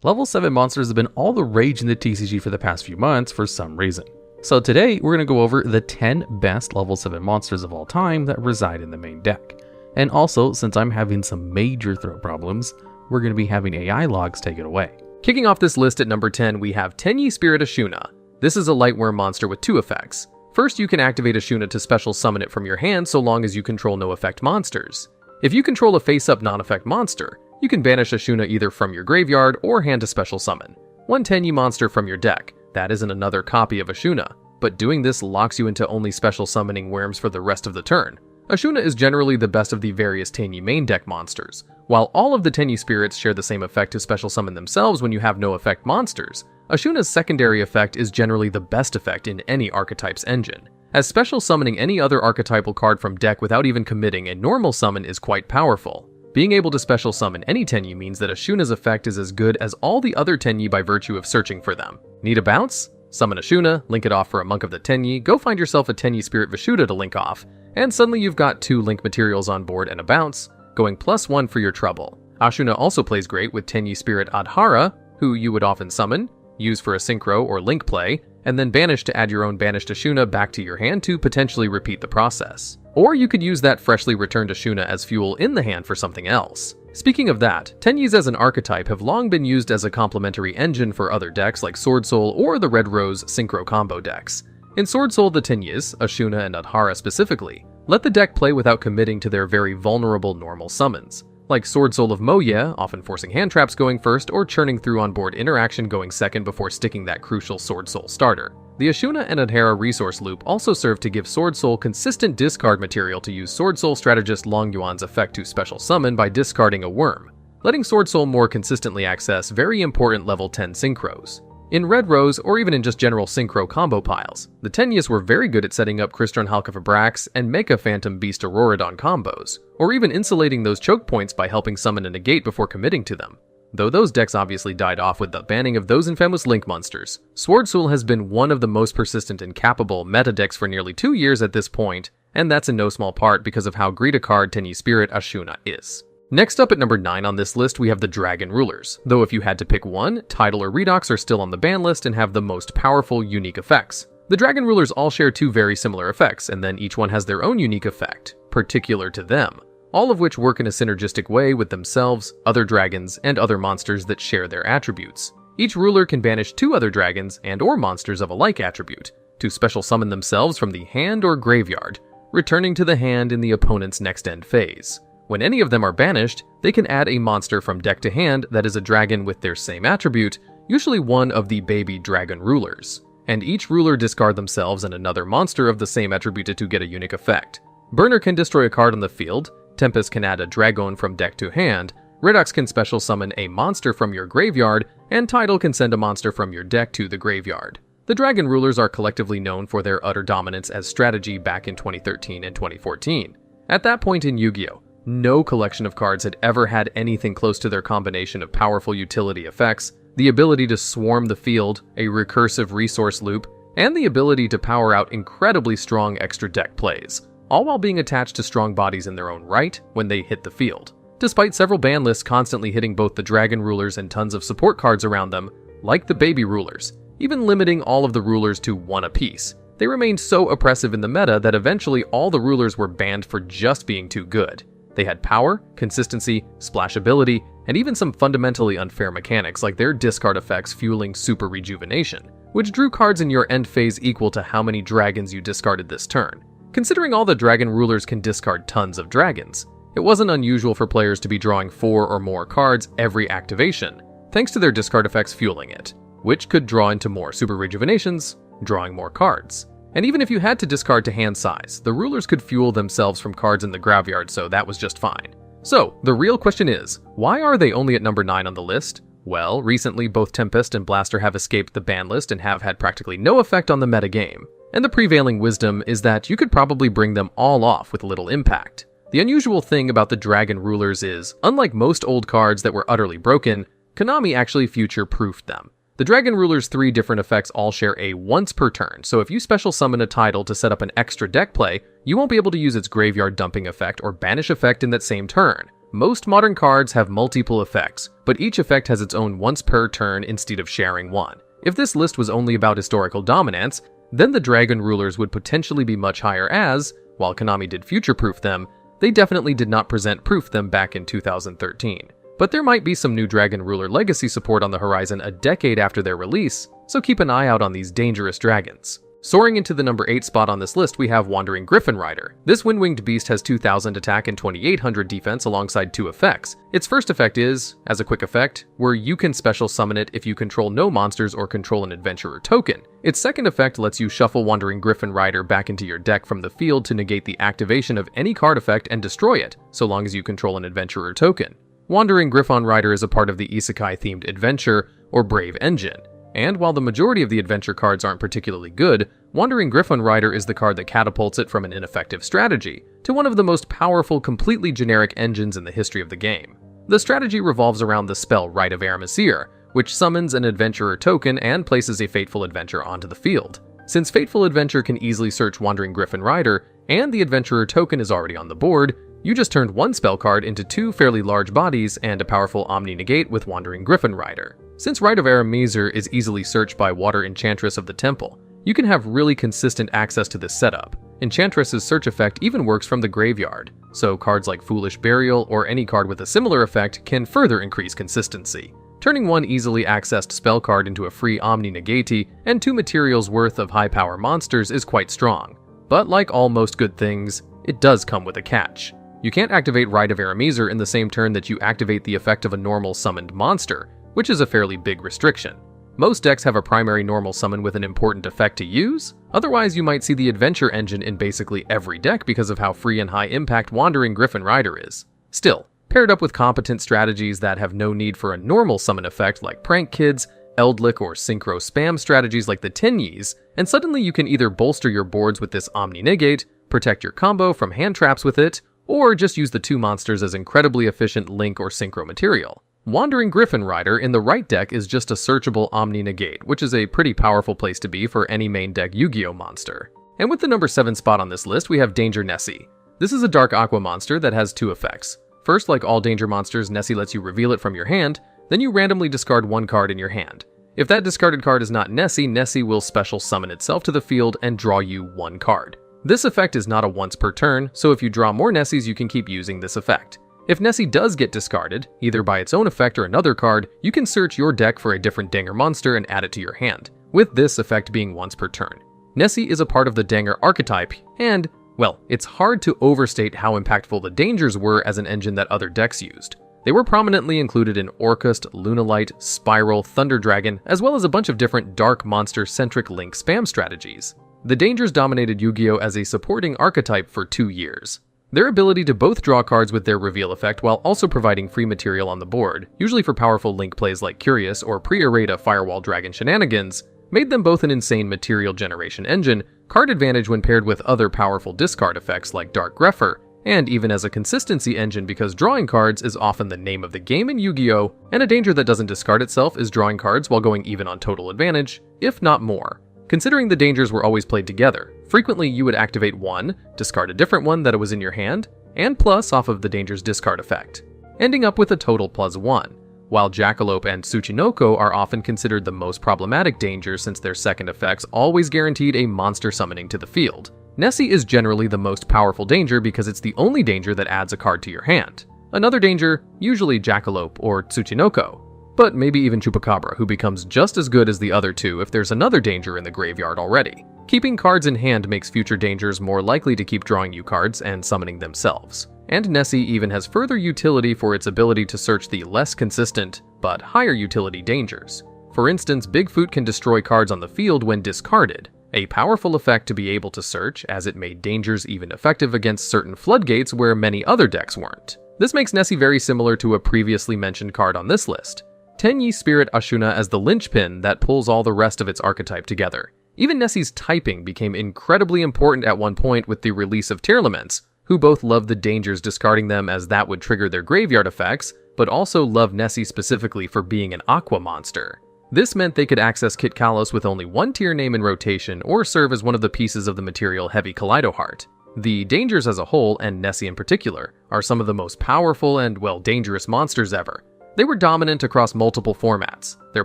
Level 7 monsters have been all the rage in the TCG for the past few months for some reason. So today, we're going to go over the 10 best level 7 monsters of all time that reside in the main deck. And also, since I'm having some major throat problems, we're going to be having AI logs take it away. Kicking off this list at number 10, we have Tenyi Spirit Ashuna. This is a Lightworm monster with 2 effects. First, you can activate Ashuna to special summon it from your hand so long as you control no effect monsters. If you control a face-up non-effect monster, you can banish Ashuna either from your graveyard or hand to special summon one Tenyi monster from your deck. That isn't another copy of Ashuna, but doing this locks you into only special summoning worms for the rest of the turn. Ashuna is generally the best of the various Tenyi main deck monsters. While all of the Tenyi spirits share the same effect to special summon themselves when you have no effect monsters, Ashuna's secondary effect is generally the best effect in any archetype's engine, as special summoning any other archetypal card from deck without even committing a normal summon is quite powerful. Being able to special summon any Tenyi means that Ashuna's effect is as good as all the other Tenyi by virtue of searching for them. Need a bounce? Summon Ashuna, link it off for a Monk of the Tenyi, go find yourself a Tenyi Spirit Vishuddha to link off, and suddenly you've got 2 link materials on board and a bounce, going +1 for your trouble. Ashuna also plays great with Tenyi Spirit Adhara, who you would often summon, use for a synchro or link play, and then banish to add your own banished Ashuna back to your hand to potentially repeat the process. Or you could use that freshly returned Ashuna as fuel in the hand for something else. Speaking of that, Tenyis as an archetype have long been used as a complementary engine for other decks like Sword Soul or the Red Rose Synchro combo decks. In Sword Soul, the Tenyis, Ashuna and Adhara specifically, let the deck play without committing to their very vulnerable normal summons, like Sword Soul of Moye, often forcing hand traps going first or churning through onboard interaction going second before sticking that crucial Sword Soul starter. The Ashuna and Adhara resource loop also serve to give Sword Soul consistent discard material to use Sword Soul strategist Long Yuan's effect to special summon by discarding a worm, letting Sword Soul more consistently access very important level 10 synchros. In Red Rose, or even in just general synchro combo piles, the Tenyis were very good at setting up Crystron Halkafabrax and Mecha Phantom Beast Auroradon combos, or even insulating those choke points by helping summon a negate before committing to them. Though those decks obviously died off with the banning of those infamous Link monsters, Sword Soul has been one of the most persistent and capable meta decks for nearly 2 years at this point, and that's in no small part because of how great a card Tenyi Spirit Ashuna is. Next up at number 9 on this list we have the Dragon Rulers, though if you had to pick one, Tidal or Redox are still on the ban list and have the most powerful unique effects. The Dragon Rulers all share 2 very similar effects, and then each one has their own unique effect, particular to them, all of which work in a synergistic way with themselves, other dragons, and other monsters that share their attributes. Each ruler can banish 2 other dragons and or monsters of a like attribute, to special summon themselves from the hand or graveyard, returning to the hand in the opponent's next end phase. When any of them are banished, they can add a monster from deck to hand that is a dragon with their same attribute, usually one of the baby dragon rulers, and each ruler discard themselves and another monster of the same attribute to get a unique effect. Burner can destroy a card on the field, Tempest can add a Dragon from deck to hand, Redox can special summon a monster from your graveyard, and Tidal can send a monster from your deck to the graveyard. The Dragon Rulers are collectively known for their utter dominance as strategy back in 2013 and 2014. At that point in Yu-Gi-Oh!, no collection of cards had ever had anything close to their combination of powerful utility effects, the ability to swarm the field, a recursive resource loop, and the ability to power out incredibly strong extra deck plays, all while being attached to strong bodies in their own right when they hit the field. Despite several ban lists constantly hitting both the Dragon Rulers and tons of support cards around them, like the Baby Rulers, even limiting all of the rulers to 1 apiece, they remained so oppressive in the meta that eventually all the rulers were banned for just being too good. They had power, consistency, splashability, and even some fundamentally unfair mechanics like their discard effects fueling super rejuvenation, which drew cards in your end phase equal to how many dragons you discarded this turn. Considering all the Dragon Rulers can discard tons of dragons, it wasn't unusual for players to be drawing 4 or more cards every activation, thanks to their discard effects fueling it, which could draw into more super rejuvenations, drawing more cards. And even if you had to discard to hand size, the rulers could fuel themselves from cards in the graveyard, so that was just fine. So, the real question is, why are they only at number 9 on the list? Well, recently both Tempest and Blaster have escaped the ban list and have had practically no effect on the metagame. And the prevailing wisdom is that you could probably bring them all off with little impact. The unusual thing about the Dragon Rulers is, unlike most old cards that were utterly broken, Konami actually future-proofed them. The Dragon Ruler's 3 different effects all share a once per turn, so if you special summon a Tidal to set up an extra deck play, you won't be able to use its graveyard dumping effect or banish effect in that same turn. Most modern cards have multiple effects, but each effect has its own once per turn instead of sharing one. If this list was only about historical dominance, then the Dragon Rulers would potentially be much higher as, while Konami did future-proof them, they definitely did not present-proof them back in 2013. But there might be some new Dragon Ruler legacy support on the horizon a decade after their release, so keep an eye out on these dangerous dragons. Soaring into the number 8 spot on this list, we have Wandering Gryphon Rider. This wind-winged beast has 2000 attack and 2800 defense alongside 2 effects. Its first effect is, as a quick effect, where you can special summon it if you control no monsters or control an adventurer token. Its second effect lets you shuffle Wandering Gryphon Rider back into your deck from the field to negate the activation of any card effect and destroy it, so long as you control an adventurer token. Wandering Gryphon Rider is a part of the Isekai-themed Adventure or Brave engine. And while the majority of the adventure cards aren't particularly good, Wandering Gryphon Rider is the card that catapults it from an ineffective strategy to one of the most powerful, completely generic engines in the history of the game. The strategy revolves around the spell Rite of Aramesir, which summons an adventurer token and places a Fateful Adventure onto the field. Since Fateful Adventure can easily search Wandering Gryphon Rider, and the adventurer token is already on the board, you just turned one spell card into 2 fairly large bodies and a powerful Omni-Negate with Wandering Gryphon Rider. Since Rite of Aramesir is easily searched by Water Enchantress of the Temple, you can have really consistent access to this setup. Enchantress's search effect even works from the graveyard, so cards like Foolish Burial or any card with a similar effect can further increase consistency. Turning one easily accessed spell card into a free Omni-Negate and 2 materials worth of high-power monsters is quite strong. But like all most good things, it does come with a catch. You can't activate Rite of Aramesir in the same turn that you activate the effect of a normal summoned monster, which is a fairly big restriction. Most decks have a primary normal summon with an important effect to use, otherwise you might see the adventure engine in basically every deck because of how free and high impact Wandering Gryphon Rider is. Still, paired up with competent strategies that have no need for a normal summon effect like Prank Kids, Eldlick, or Synchro Spam strategies like the Tenyis, and suddenly you can either bolster your boards with this Omni-Negate, protect your combo from hand traps with it, or just use the 2 monsters as incredibly efficient Link or Synchro material. Wandering Gryphon Rider in the right deck is just a searchable Omni-Negate, which is a pretty powerful place to be for any main deck Yu-Gi-Oh monster. And with the number 7 spot on this list, we have Danger Nessie. This is a dark aqua monster that has 2 effects. First, like all danger monsters, Nessie lets you reveal it from your hand, then you randomly discard 1 card in your hand. If that discarded card is not Nessie, Nessie will special summon itself to the field and draw you 1 card. This effect is not a once per turn, so if you draw more Nessies, you can keep using this effect. If Nessie does get discarded, either by its own effect or another card, you can search your deck for a different Danger monster and add it to your hand, with this effect being once per turn. Nessie is a part of the Danger archetype, and, well, it's hard to overstate how impactful the Dangers were as an engine that other decks used. They were prominently included in Orcust, Lunalight, Spyral, Thunder Dragon, as well as a bunch of different dark monster-centric Link spam strategies. The Dangers dominated Yu-Gi-Oh! As a supporting archetype for 2 years. Their ability to both draw cards with their reveal effect while also providing free material on the board, usually for powerful Link plays like Curious or pre-Errata Firewall Dragon shenanigans, made them both an insane material generation engine, card advantage when paired with other powerful discard effects like Dark Grepher, and even as a consistency engine because drawing cards is often the name of the game in Yu-Gi-Oh! And a Danger that doesn't discard itself is drawing cards while going even on total advantage, if not more. Considering the Dangers were always played together, frequently you would activate 1, discard a different one that was in your hand, and plus off of the Danger's discard effect, ending up with a total +1, while Jackalope and Tsuchinoko are often considered the most problematic Dangers since their second effects always guaranteed a monster summoning to the field. Nessie is generally the most powerful Danger because it's the only Danger that adds a card to your hand. Another Danger, usually Jackalope or Tsuchinoko, but maybe even Chupacabra, who becomes just as good as the other 2 if there's another Danger in the graveyard already. Keeping cards in hand makes future Dangers more likely to keep drawing you cards and summoning themselves. And Nessie even has further utility for its ability to search the less consistent, but higher utility Dangers. For instance, Bigfoot can destroy cards on the field when discarded, a powerful effect to be able to search as it made Dangers even effective against certain floodgates where many other decks weren't. This makes Nessie very similar to a previously mentioned card on this list, Tenyi Spirit Ashuna as the linchpin that pulls all the rest of its archetype together. Even Nessie's typing became incredibly important at one point with the release of Tearlaments, who both loved the Dangers discarding them as that would trigger their graveyard effects, but also loved Nessie specifically for being an aqua monster. This meant they could access Kit Kalos with only 1 tier name in rotation or serve as one of the pieces of the material Heavy Kaleido Heart. The dangers as a whole, and Nessie in particular, are some of the most powerful and, well, dangerous monsters ever. They were dominant across multiple formats, their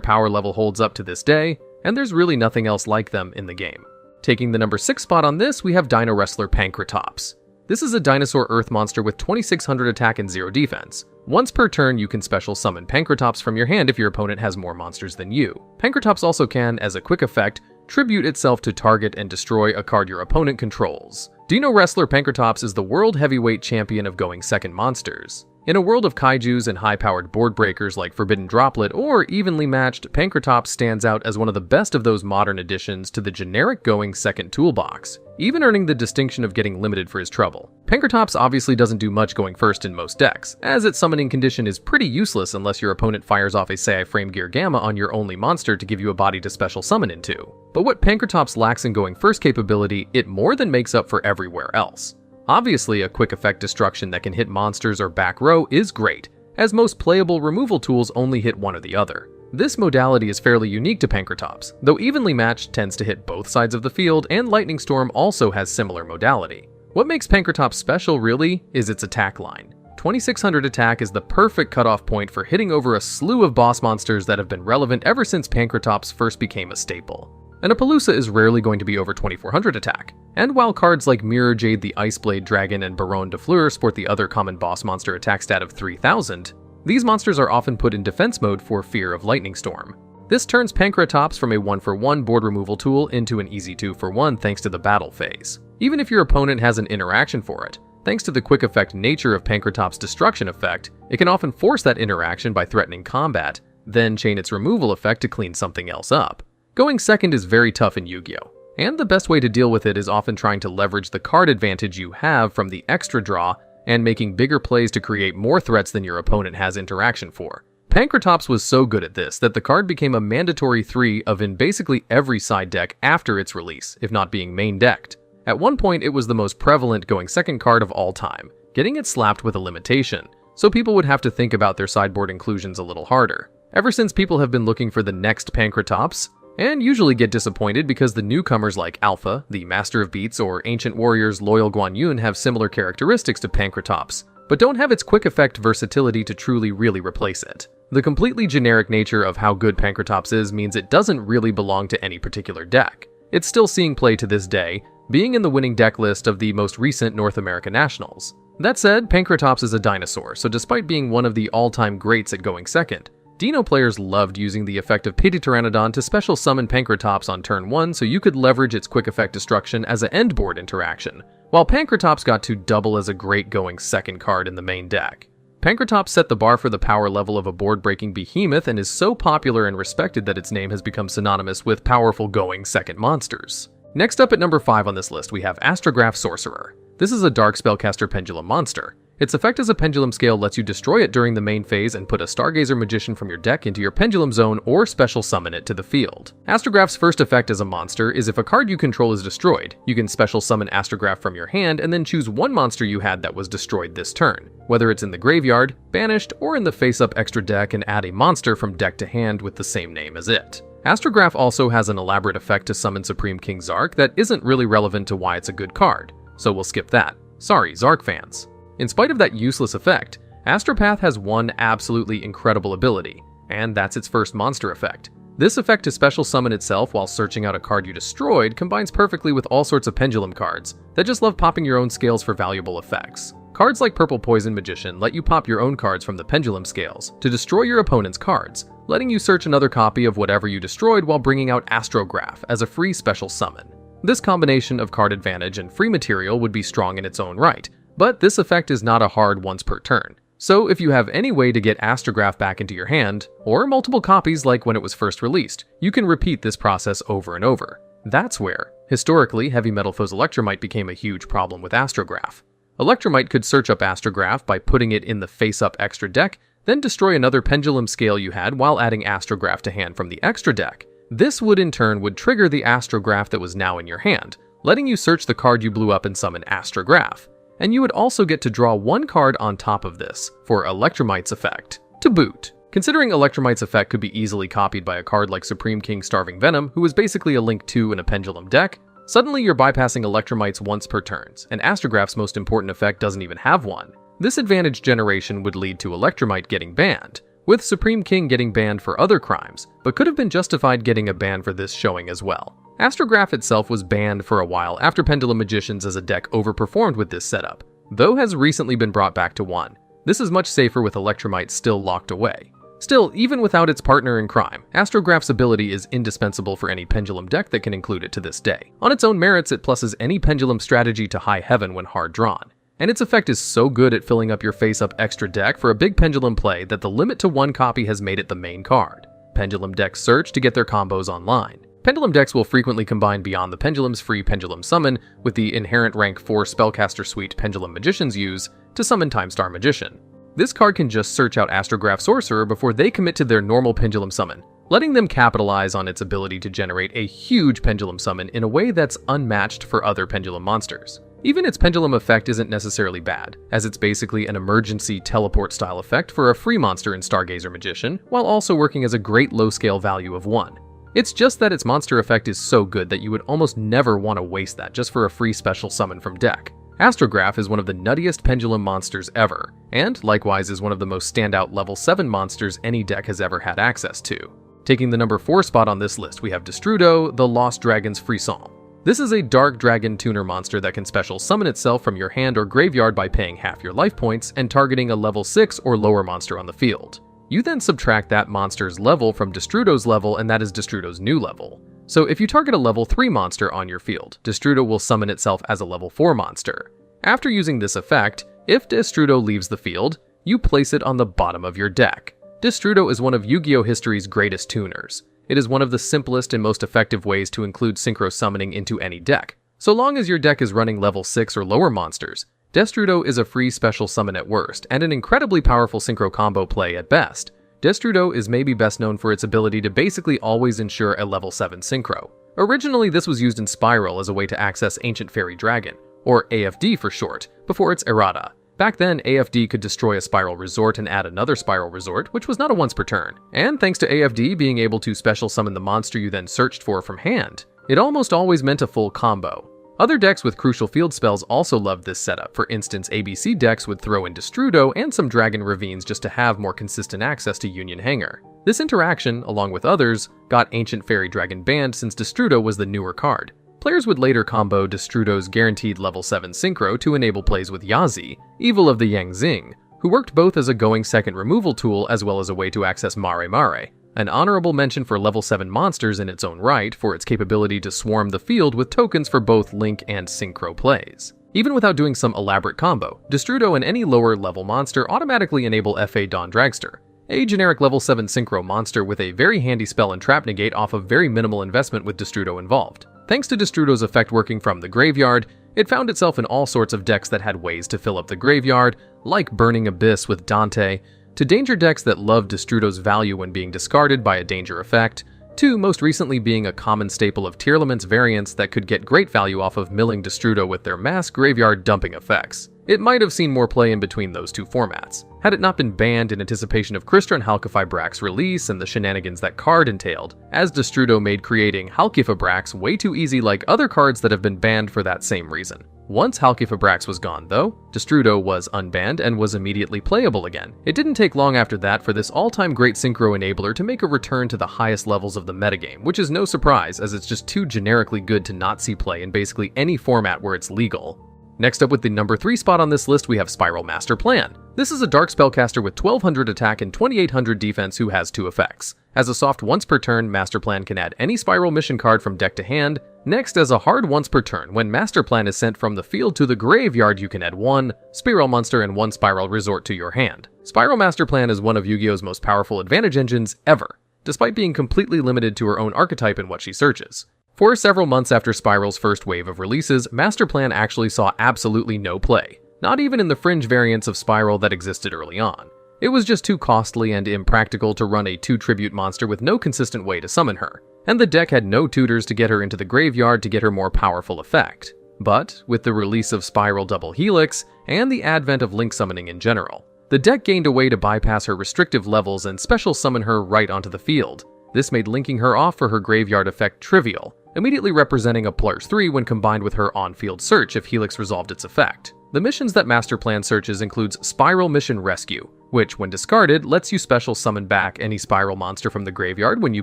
power level holds up to this day, and there's really nothing else like them in the game. Taking the number 6 spot on this, we have Dinowrestler Pankratops. This is a dinosaur earth monster with 2600 attack and 0 defense. Once per turn, you can special summon Pankratops from your hand if your opponent has more monsters than you. Pankratops also can, as a quick effect, tribute itself to target and destroy a card your opponent controls. Dinowrestler Pankratops is the world heavyweight champion of going second monsters. In a world of kaijus and high-powered board breakers like Forbidden Droplet or Evenly Matched, Pankratops stands out as one of the best of those modern additions to the generic going second toolbox, even earning the distinction of getting limited for his trouble. Pankratops obviously doesn't do much going first in most decks, as its summoning condition is pretty useless unless your opponent fires off a Sei Frame Gear Gamma on your only monster to give you a body to special summon into. But what Pankratops lacks in going first capability, it more than makes up for everywhere else. Obviously, a quick effect destruction that can hit monsters or back row is great, as most playable removal tools only hit one or the other. This modality is fairly unique to Pankratops, though Evenly Matched tends to hit both sides of the field, and Lightning Storm also has similar modality. What makes Pankratops special, really, is its attack line. 2600 attack is the perfect cutoff point for hitting over a slew of boss monsters that have been relevant ever since Pankratops first became a staple. And a Palooza is rarely going to be over 2400 attack, and while cards like Mirror Jade the Iceblade Dragon and Baronne de Fleur sport the other common boss monster attack stat of 3000, these monsters are often put in defense mode for fear of Lightning Storm. This turns Pankratops from a 1-for-1 board removal tool into an easy 2-for-1 thanks to the battle phase. Even if your opponent has an interaction for it, thanks to the quick effect nature of Pankratops' destruction effect, it can often force that interaction by threatening combat, then chain its removal effect to clean something else up. Going second is very tough in Yu-Gi-Oh! And the best way to deal with it is often trying to leverage the card advantage you have from the extra draw and making bigger plays to create more threats than your opponent has interaction for. Pankratops was so good at this that the card became a mandatory 3 of in basically every side deck after its release, if not being main decked. At one point it was the most prevalent going second card of all time, getting it slapped with a limitation, so people would have to think about their sideboard inclusions a little harder. Ever since, people have been looking for the next Pankratops, and usually get disappointed because the newcomers like Alpha, the Master of Beats, or Ancient Warriors Loyal Guan Yun have similar characteristics to Pankratops, but don't have its quick effect versatility to truly really replace it. The completely generic nature of how good Pankratops is means it doesn't really belong to any particular deck. It's still seeing play to this day, being in the winning deck list of the most recent North American Nationals. That said, Pankratops is a dinosaur, so despite being one of the all-time greats at going second, Dino players loved using the effect of Pity Pteranodon to special summon Pankratops on turn 1 so you could leverage its quick effect destruction as an end board interaction, while Pankratops got to double as a great going second card in the main deck. Pankratops set the bar for the power level of a board-breaking behemoth and is so popular and respected that its name has become synonymous with powerful going second monsters. Next up at number 5 on this list, we have Astrograph Sorcerer. This is a Dark Spellcaster Pendulum monster. Its effect as a pendulum scale lets you destroy it during the main phase and put a Stargazer Magician from your deck into your pendulum zone or special summon it to the field. Astrograph's first effect as a monster is if a card you control is destroyed, you can special summon Astrograph from your hand and then choose one monster you had that was destroyed this turn, whether it's in the graveyard, banished, or in the face-up extra deck, and add a monster from deck to hand with the same name as it. Astrograph also has an elaborate effect to summon Supreme King Zark that isn't really relevant to why it's a good card, so we'll skip that. Sorry, Zark fans. In spite of that useless effect, Astropath has one absolutely incredible ability, and that's its first monster effect. This effect to special summon itself while searching out a card you destroyed combines perfectly with all sorts of pendulum cards that just love popping your own scales for valuable effects. Cards like Purple Poison Magician let you pop your own cards from the pendulum scales to destroy your opponent's cards, letting you search another copy of whatever you destroyed while bringing out Astrograph as a free special summon. This combination of card advantage and free material would be strong in its own right, but this effect is not a hard once per turn. So if you have any way to get Astrograph back into your hand, or multiple copies like when it was first released, you can repeat this process over and over. That's where, historically, Heavy Metal Foe's Electromite became a huge problem with Astrograph. Electromite could search up Astrograph by putting it in the face-up extra deck, then destroy another pendulum scale you had while adding Astrograph to hand from the extra deck. This would in turn trigger the Astrograph that was now in your hand, letting you search the card you blew up and summon Astrograph. And you would also get to draw one card on top of this, for Electromite's effect, to boot. Considering Electromite's effect could be easily copied by a card like Supreme King Starving Venom, who is basically a Link 2 in a Pendulum deck, Suddenly you're bypassing Electromites once per turns, and Astrograph's most important effect doesn't even have one. This advantage generation would lead to Electromite getting banned, with Supreme King getting banned for other crimes, but could have been justified getting a ban for this showing as well. Astrograph itself was banned for a while after Pendulum Magicians as a deck overperformed with this setup, though has recently been brought back to 1. This is much safer with Electromite still locked away. Still, even without its partner in crime, Astrograph's ability is indispensable for any Pendulum deck that can include it to this day. On its own merits, it pluses any Pendulum strategy to high heaven when hard drawn. And its effect is so good at filling up your face-up extra deck for a big Pendulum play that the limit to 1 copy has made it the main card. Pendulum decks search to get their combos online. Pendulum decks will frequently combine beyond the Pendulum's free Pendulum Summon with the inherent rank 4 spellcaster suite Pendulum Magicians use to summon Timestar Magician. This card can just search out Astrograph Sorcerer before they commit to their normal Pendulum Summon, letting them capitalize on its ability to generate a huge Pendulum Summon in a way that's unmatched for other Pendulum monsters. Even its Pendulum effect isn't necessarily bad, as it's basically an emergency teleport style effect for a free monster in Stargazer Magician, while also working as a great low-scale value of 1. It's just that its monster effect is so good that you would almost never want to waste that just for a free special summon from deck. Astrograph is one of the nuttiest Pendulum monsters ever, and likewise is one of the most standout level 7 monsters any deck has ever had access to. Taking the number 4 spot on this list, we have Destrudo, the Lost Dragon's Frisson. This is a Dark Dragon tuner monster that can special summon itself from your hand or graveyard by paying half your life points and targeting a level 6 or lower monster on the field. You then subtract that monster's level from Destrudo's level, and that is Destrudo's new level. So if you target a level 3 monster on your field, Destrudo will summon itself as a level 4 monster. After using this effect, if Destrudo leaves the field, you place it on the bottom of your deck. Destrudo is one of Yu-Gi-Oh! History's greatest tuners. It is one of the simplest and most effective ways to include synchro summoning into any deck. So long as your deck is running level 6 or lower monsters, Destrudo is a free special summon at worst, and an incredibly powerful synchro combo play at best. Destrudo is maybe best known for its ability to basically always ensure a level 7 synchro. Originally, this was used in Spyral as a way to access Ancient Fairy Dragon, or AFD for short, before its errata. Back then, AFD could destroy a Spyral resort and add another Spyral resort, which was not a once per turn. And thanks to AFD being able to special summon the monster you then searched for from hand, it almost always meant a full combo. Other decks with crucial field spells also loved this setup. For instance, ABC decks would throw in Destrudo and some Dragon Ravines just to have more consistent access to Union Hanger. This interaction, along with others, got Ancient Fairy Dragon banned since Destrudo was the newer card. Players would later combo Destrudo's guaranteed level 7 synchro to enable plays with Yazi, Evil of the Yang Xing, who worked both as a going second removal tool as well as a way to access Mare Mare. An honorable mention for level 7 monsters in its own right for its capability to swarm the field with tokens for both Link and Synchro plays. Even without doing some elaborate combo, Destrudo and any lower level monster automatically enable FA Dawn Dragster, a generic level 7 Synchro monster with a very handy spell and trap negate off of very minimal investment with Destrudo involved. Thanks to Destrudo's effect working from the graveyard, it found itself in all sorts of decks that had ways to fill up the graveyard, like Burning Abyss with Dante, to danger decks that loved Destrudo's value when being discarded by a danger effect, to most recently being a common staple of Tearlament's variants that could get great value off of milling Destrudo with their mass graveyard dumping effects. It might have seen more play in between those two formats, had it not been banned in anticipation of Krystra and Halqifibrax's release and the shenanigans that card entailed, as Destrudo made creating Halqifibrax way too easy like other cards that have been banned for that same reason. Once Halqifibrax was gone though, Destrudo was unbanned and was immediately playable again. It didn't take long after that for this all-time great synchro enabler to make a return to the highest levels of the metagame, which is no surprise as it's just too generically good to not see play in basically any format where it's legal. Next up with the number 3 spot on this list we have Spyral Master Plan. This is a dark spellcaster with 1200 attack and 2800 defense who has 2 effects. As a soft once per turn, Master Plan can add any Spyral mission card from deck to hand. Next, as a hard once per turn, when Master Plan is sent from the field to the graveyard, you can add 1 Spyral monster and 1 Spyral resort to your hand. Spyral Master Plan is one of Yu-Gi-Oh's most powerful advantage engines ever, despite being completely limited to her own archetype in what she searches. For several months after Spyral's first wave of releases, Master Plan actually saw absolutely no play, not even in the fringe variants of Spyral that existed early on. It was just too costly and impractical to run a 2 tribute monster with no consistent way to summon her, and the deck had no tutors to get her into the graveyard to get her more powerful effect. But with the release of Spyral Double Helix, and the advent of Link summoning in general, the deck gained a way to bypass her restrictive levels and special summon her right onto the field. This made linking her off for her graveyard effect trivial, immediately representing a +3 when combined with her on-field search if Helix resolved its effect. The missions that Master Plan searches includes Spyral Mission Rescue, which, when discarded, lets you special summon back any Spyral monster from the graveyard when you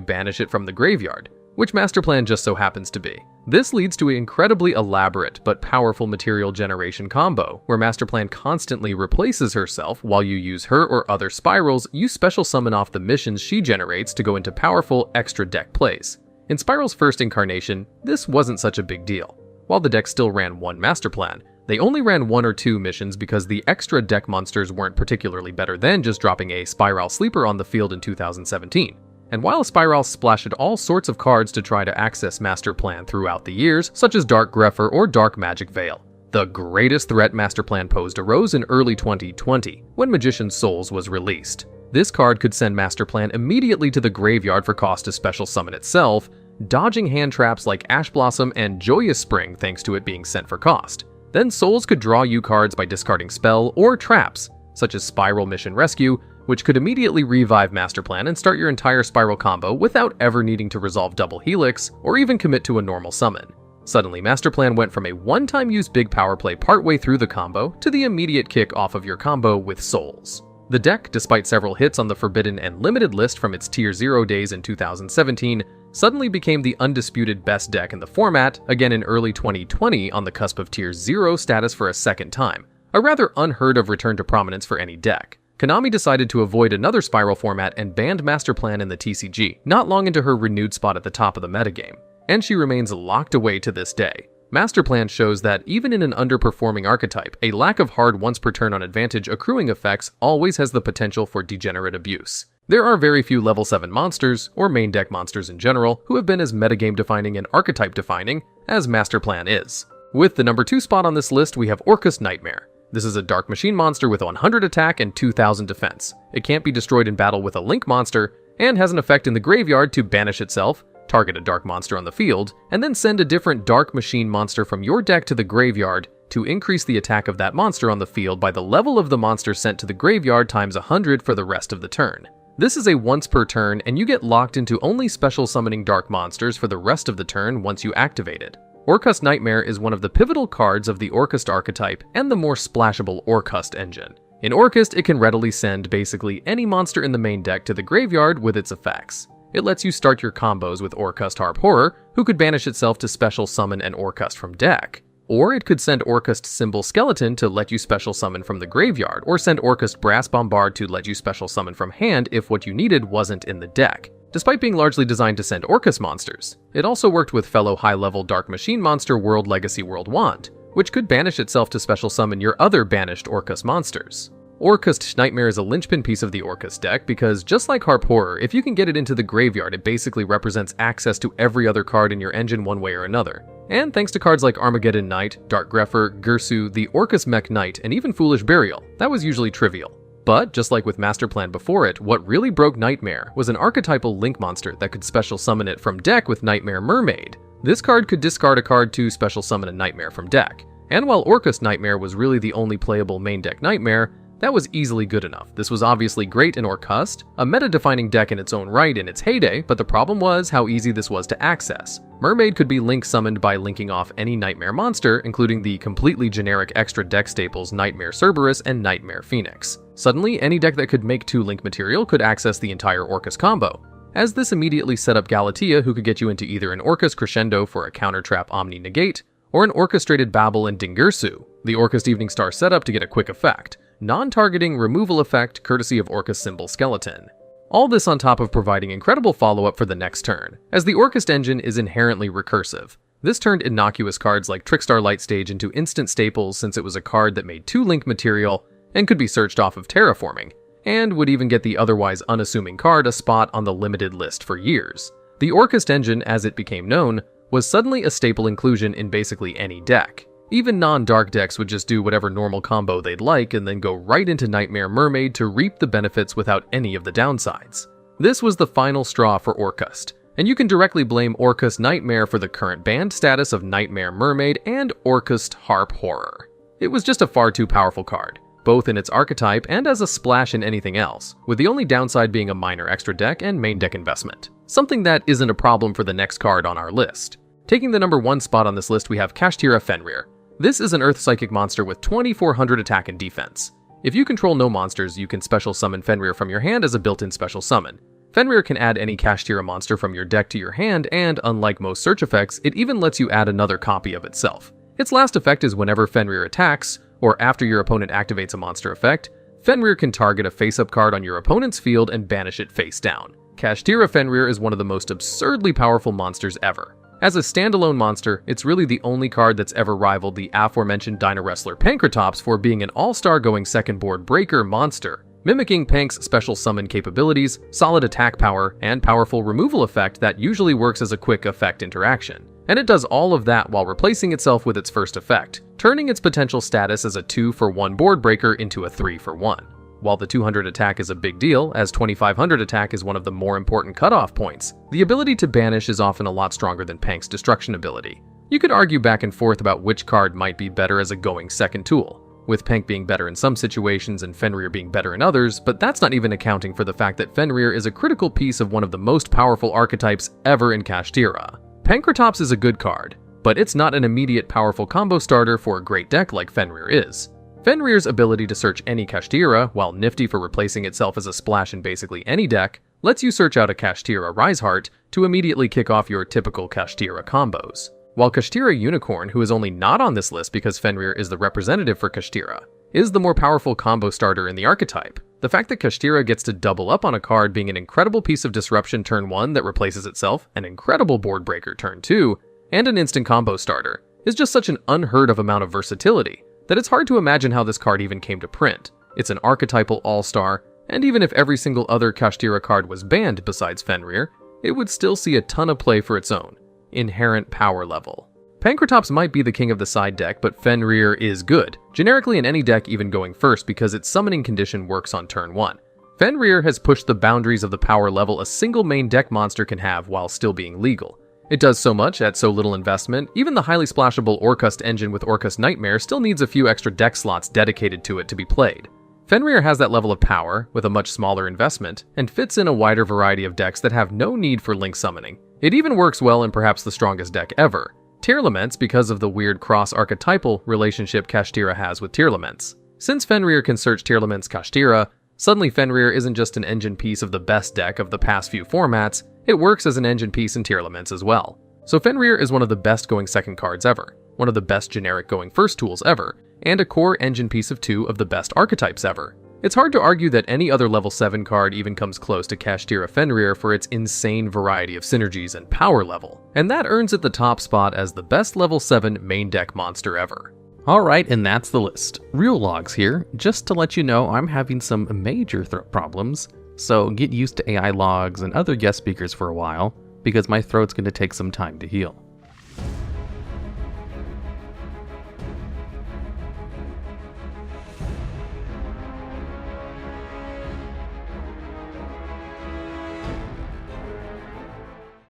banish it from the graveyard, which Master Plan just so happens to be. This leads to an incredibly elaborate but powerful material generation combo, where Master Plan constantly replaces herself while you use her or other Spyrals. You special summon off the missions she generates to go into powerful extra deck plays. In Spyral's first incarnation, this wasn't such a big deal. While the deck still ran one Master Plan, they only ran 1 or 2 missions because the extra deck monsters weren't particularly better than just dropping a Spyral sleeper on the field in 2017. And while Spyral splashed all sorts of cards to try to access Master Plan throughout the years, such as Dark Gryphon or Dark Magic Veil, the greatest threat Master Plan posed arose in early 2020, when Magician's Souls was released. This card could send Master Plan immediately to the graveyard for cost to special summon itself, dodging hand traps like Ash Blossom and Joyous Spring thanks to it being sent for cost. Then Souls could draw you cards by discarding spell or traps, such as Spyral Mission Rescue, which could immediately revive Master Plan and start your entire Spyral combo without ever needing to resolve double Helix or even commit to a normal summon. Suddenly, Master Plan went from a one-time use big power play partway through the combo to the immediate kick off of your combo with Souls. The deck, despite several hits on the Forbidden and Limited list from its Tier 0 days in 2017, suddenly became the undisputed best deck in the format, again in early 2020 on the cusp of Tier 0 status for a second time, a rather unheard of return to prominence for any deck. Konami decided to avoid another Spyral format and banned Master Plan in the TCG, not long into her renewed spot at the top of the metagame, and she remains locked away to this day. Master Plan shows that even in an underperforming archetype, a lack of hard once per turn on advantage accruing effects always has the potential for degenerate abuse. There are very few level 7 monsters, or main deck monsters in general, who have been as metagame defining and archetype defining as Master Plan is. With the number 2 spot on this list, we have Orcust Knightmare. This is a Dark Machine monster with 100 attack and 2000 defense. It can't be destroyed in battle with a Link monster, and has an effect in the graveyard to banish itself, target a dark monster on the field, and then send a different Dark Machine monster from your deck to the graveyard to increase the attack of that monster on the field by the level of the monster sent to the graveyard times 100 for the rest of the turn. This is a once per turn, and you get locked into only special summoning dark monsters for the rest of the turn once you activate it. Orcust Knightmare is one of the pivotal cards of the Orcust archetype and the more splashable Orcust engine. In Orcust, it can readily send basically any monster in the main deck to the graveyard with its effects. It lets you start your combos with Orcust Harp Horror, who could banish itself to special summon an Orcust from deck. Or it could send Orcust Symbol Skeleton to let you special summon from the graveyard, or send Orcust Brass Bombard to let you special summon from hand if what you needed wasn't in the deck. Despite being largely designed to send Orcust monsters, it also worked with fellow high-level Dark Machine monster World Legacy World Wand, which could banish itself to special summon your other banished Orcust monsters. Orcust Knightmare is a linchpin piece of the Orcust deck because, just like Harp Horror, if you can get it into the graveyard, it basically represents access to every other card in your engine one way or another. And thanks to cards like Armageddon Knight, Dark Gryphon, Gursu, the Orcust Mech Knight, and even Foolish Burial, that was usually trivial. But, just like with Master Plan before it, what really broke Knightmare was an archetypal Link monster that could special summon it from deck with Knightmare Mermaid. This card could discard a card to special summon a Knightmare from deck. And while Orcust Knightmare was really the only playable main deck Knightmare, that was easily good enough. This was obviously great in Orcust, a meta-defining deck in its own right in its heyday, but the problem was how easy this was to access. Mermaid could be Link summoned by linking off any Knightmare monster, including the completely generic extra deck staples Knightmare Cerberus and Knightmare Phoenix. Suddenly, any deck that could make 2 Link material could access the entire Orcust combo, as this immediately set up Galatea, who could get you into either an Orcust Crescendo for a counter trap Omni Negate, or an Orchestrated Babel and Dingirsu, the Orcust Evening Star setup to get a quick effect. Non-targeting removal effect courtesy of Orcust Symbol Skeleton. All this on top of providing incredible follow-up for the next turn, as the Orcust engine is inherently recursive. This turned innocuous cards like Trickstar Lightstage into instant staples since it was a card that made 2 Link material and could be searched off of terraforming, and would even get the otherwise unassuming card a spot on the limited list for years. The Orcust engine, as it became known, was suddenly a staple inclusion in basically any deck. Even non-dark decks would just do whatever normal combo they'd like and then go right into Knightmare Mermaid to reap the benefits without any of the downsides. This was the final straw for Orcust, and you can directly blame Orcust Knightmare for the current banned status of Knightmare Mermaid and Orcust Harp Horror. It was just a far too powerful card, both in its archetype and as a splash in anything else, with the only downside being a minor extra deck and main deck investment. Something that isn't a problem for the next card on our list. Taking the number 1 spot on this list, we have Kashtira Fenrir. This is an Earth Psychic monster with 2400 attack and defense. If you control no monsters, you can special summon Fenrir from your hand as a built-in special summon. Fenrir can add any Kashtira monster from your deck to your hand, and unlike most search effects, it even lets you add another copy of itself. Its last effect is whenever Fenrir attacks, or after your opponent activates a monster effect, Fenrir can target a face-up card on your opponent's field and banish it face down. Kashtira Fenrir is one of the most absurdly powerful monsters ever. As a standalone monster, it's really the only card that's ever rivaled the aforementioned Dinowrestler Pankratops for being an all-star going second board breaker monster, mimicking Pank's special summon capabilities, solid attack power, and powerful removal effect that usually works as a quick effect interaction. And it does all of that while replacing itself with its first effect, turning its potential status as a 2-for-1 board breaker into a 3-for-1. While the 200 attack is a big deal, as 2500 attack is one of the more important cutoff points, the ability to banish is often a lot stronger than Pank's destruction ability. You could argue back and forth about which card might be better as a going second tool, with Pank being better in some situations and Fenrir being better in others, but that's not even accounting for the fact that Fenrir is a critical piece of one of the most powerful archetypes ever in Kashtira. Pankratops is a good card, but it's not an immediate powerful combo starter for a great deck like Fenrir is. Fenrir's ability to search any Kashtira, while nifty for replacing itself as a splash in basically any deck, lets you search out a Kashtira Riseheart to immediately kick off your typical Kashtira combos. While Kashtira Unicorn, who is only not on this list because Fenrir is the representative for Kashtira, is the more powerful combo starter in the archetype, the fact that Kashtira gets to double up on a card being an incredible piece of disruption turn 1 that replaces itself, an incredible board breaker turn 2, and an instant combo starter, is just such an unheard of amount of versatility that it's hard to imagine how this card even came to print. It's an archetypal all-star, and even if every single other Kashtira card was banned besides Fenrir, it would still see a ton of play for its own inherent power level. Pankratops might be the king of the side deck, but Fenrir is good, generically in any deck even going first because its summoning condition works on turn 1. Fenrir has pushed the boundaries of the power level a single main deck monster can have while still being legal. It does so much at so little investment, even the highly splashable Orcust engine with Orcust Knightmare still needs a few extra deck slots dedicated to it to be played. Fenrir has that level of power, with a much smaller investment, and fits in a wider variety of decks that have no need for link summoning. It even works well in perhaps the strongest deck ever, Tearlaments, because of the weird cross-archetypal relationship Kashtira has with Tearlaments. Since Fenrir can search Tearlaments Kashtira, suddenly Fenrir isn't just an engine piece of the best deck of the past few formats, it works as an engine piece in Tearlaments as well. So Fenrir is one of the best going second cards ever, one of the best generic going first tools ever, and a core engine piece of 2 of the best archetypes ever. It's hard to argue that any other level 7 card even comes close to Kashtira Fenrir for its insane variety of synergies and power level, and that earns it the top spot as the best level 7 main deck monster ever. Alright, and that's the list. Real Logs here, just to let you know I'm having some major throat problems, so get used to AI logs and other guest speakers for a while, because my throat's going to take some time to heal.